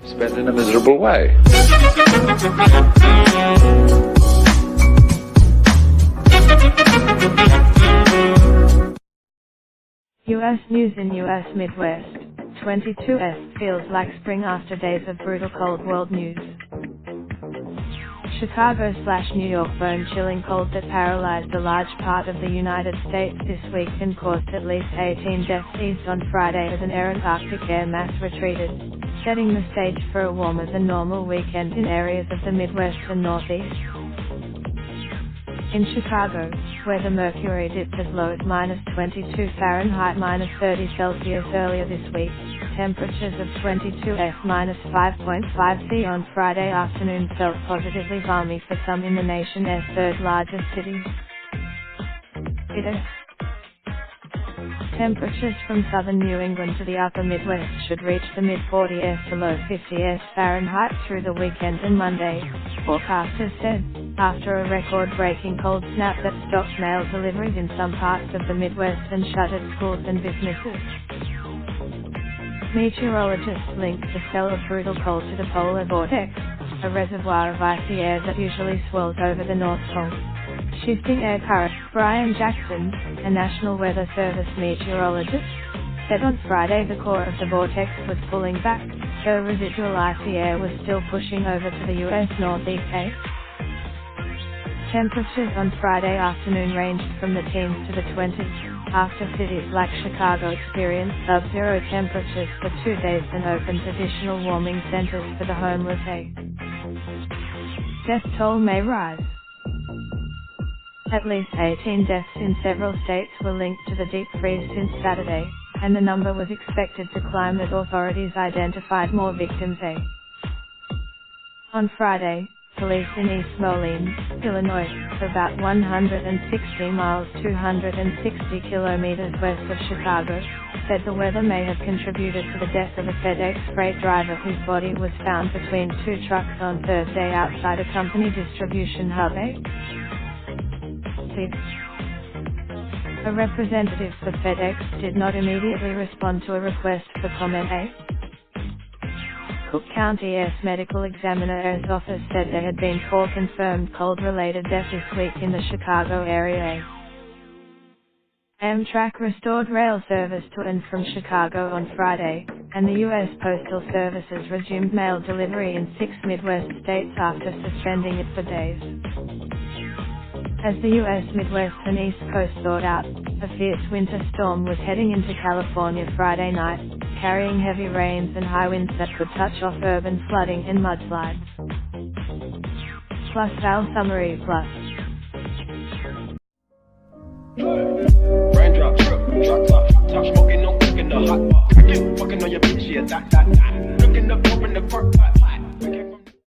spent in a miserable way. U.S. news in U.S. Midwest. 22S feels like spring after days of brutal cold. World news. Chicago/New York bone-chilling cold that paralyzed a large part of the United States this week and caused at least 18 deaths eased on Friday as an errant Arctic air mass retreated, setting the stage for a warmer than normal weekend in areas of the Midwest and Northeast. In Chicago, where the mercury dipped as low as -22 Fahrenheit -30 Celsius earlier this week, temperatures of 22 -5.5 C on Friday afternoon felt positively balmy for some in the nation's third largest city. Temperatures from southern New England to the upper Midwest should reach the mid-40s to low 50s Fahrenheit through the weekend and Monday, forecasters said, after a record-breaking cold snap that stopped mail deliveries in some parts of the Midwest and shuttered schools and businesses. Meteorologists linked the spell of brutal cold to the polar vortex, a reservoir of icy air that usually swirls over the North Pole. Shifting air current. Brian Jackson, a National Weather Service meteorologist, said on Friday the core of the vortex was pulling back, though residual icy air was still pushing over to the U.S. Northeast. Temperatures on Friday afternoon ranged from the teens to the 20s, after cities like Chicago experienced sub-zero temperatures for 2 days and opened additional warming centers for the homeless. Death toll may rise. At least 18 deaths in several states were linked to the deep freeze since Saturday, and the number was expected to climb as authorities identified more victims. On Friday, police in East Moline, Illinois, about 160 miles 260 kilometers west of Chicago, said the weather may have contributed to the death of a FedEx freight driver whose body was found between two trucks on Thursday outside a company distribution hub. A representative for FedEx did not immediately respond to a request for comment. Cook County's medical examiner's office said there had been 4 confirmed cold-related deaths this week in the Chicago area. Amtrak restored rail service to and from Chicago on Friday, and the U.S. Postal Services resumed mail delivery in 6 Midwest states after suspending it for days. As the U.S. Midwest and East Coast thawed out, a fierce winter storm was heading into California Friday night, carrying heavy rains and high winds that could touch off urban flooding and mudslides. Plus Val Summary Plus. Raindrops, drop top smoking, no cooking the hot pot. Fucking on your bitch, yeah, that. Looking up, open the park pot.